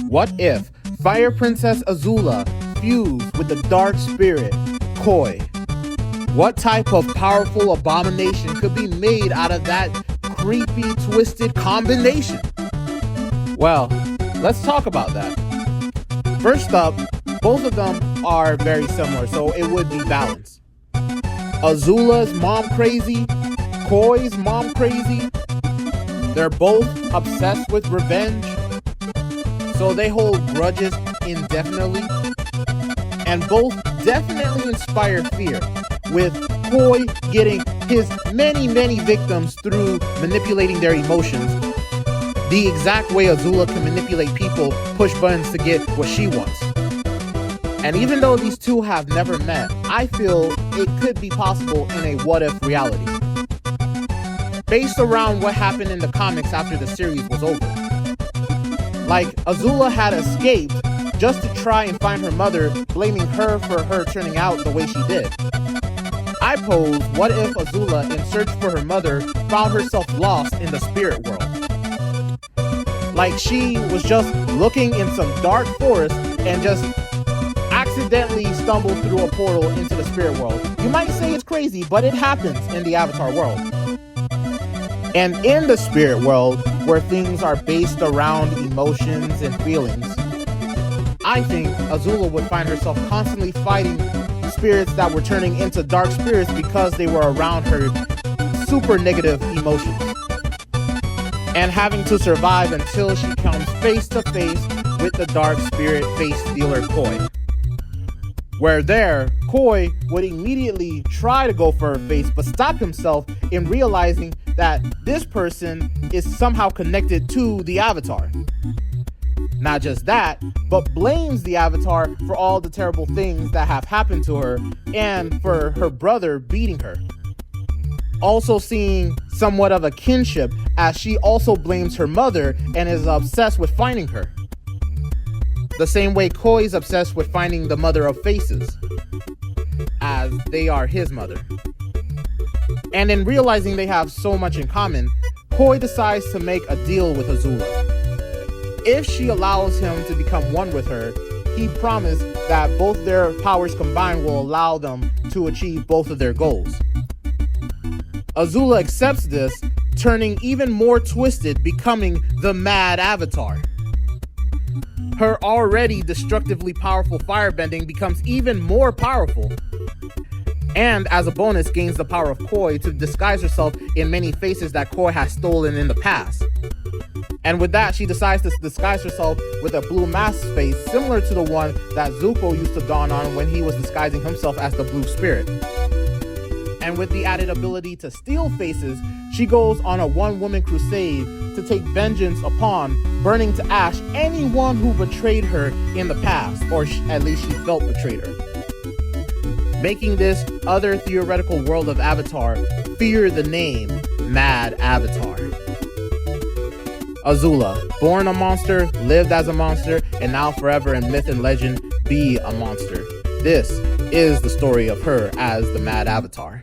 What if Fire Princess Azula fused with the dark spirit Koi? What type of powerful abomination could be made out of that creepy, twisted combination? Well, let's talk about that. First up, both of them are very similar, so it would be balanced. Azula's mom crazy, Koi's mom crazy. They're both obsessed with revenge, so they hold grudges indefinitely. And both definitely inspire fear, with Koi getting his many victims through manipulating their emotions, the exact way Azula can manipulate people, push buttons to get what she wants. And even though these two have never met, I feel it could be possible in a what-if reality, based around what happened in the comics after the series was over. Like, Azula had escaped just to try and find her mother, blaming her for her turning out the way she did. I pose, what if Azula, in search for her mother, found herself lost in the spirit world? Like, she was just looking in some dark forest and just accidentally stumbled through a portal into the spirit world. You might say it's crazy, but it happens in the Avatar world. And in the spirit world, where things are based around emotions and feelings, I think Azula would find herself constantly fighting spirits that were turning into dark spirits because they were around her super negative emotions, and having to survive until she comes face to face with the dark spirit face stealer Koi. Where there, Koi would immediately try to go for her face, but stop himself in realizing that this person is somehow connected to the Avatar. Not just that, but blames the Avatar for all the terrible things that have happened to her and for her brother beating her. Also seeing somewhat of a kinship, as she also blames her mother and is obsessed with finding her. The same way Koi is obsessed with finding the mother of faces, as they are his mother. And in realizing they have so much in common, Koi decides to make a deal with Azula. If she allows him to become one with her, he promised that both their powers combined will allow them to achieve both of their goals. Azula accepts this, turning even more twisted, becoming the Mad Avatar. Her already destructively powerful firebending becomes even more powerful, and as a bonus gains the power of Koi to disguise herself in many faces that Koi has stolen in the past. And with that, she decides to disguise herself with a blue mask face similar to the one that Zuko used to don on when he was disguising himself as the Blue Spirit. And with the added ability to steal faces, she goes on a one-woman crusade to take vengeance upon, burning to ash anyone who betrayed her in the past, or at least she felt betrayed her. Making this other theoretical world of Avatar fear the name Mad Avatar. Azula, born a monster, lived as a monster, and now forever in myth and legend be a monster. This is the story of her as the Mad Avatar.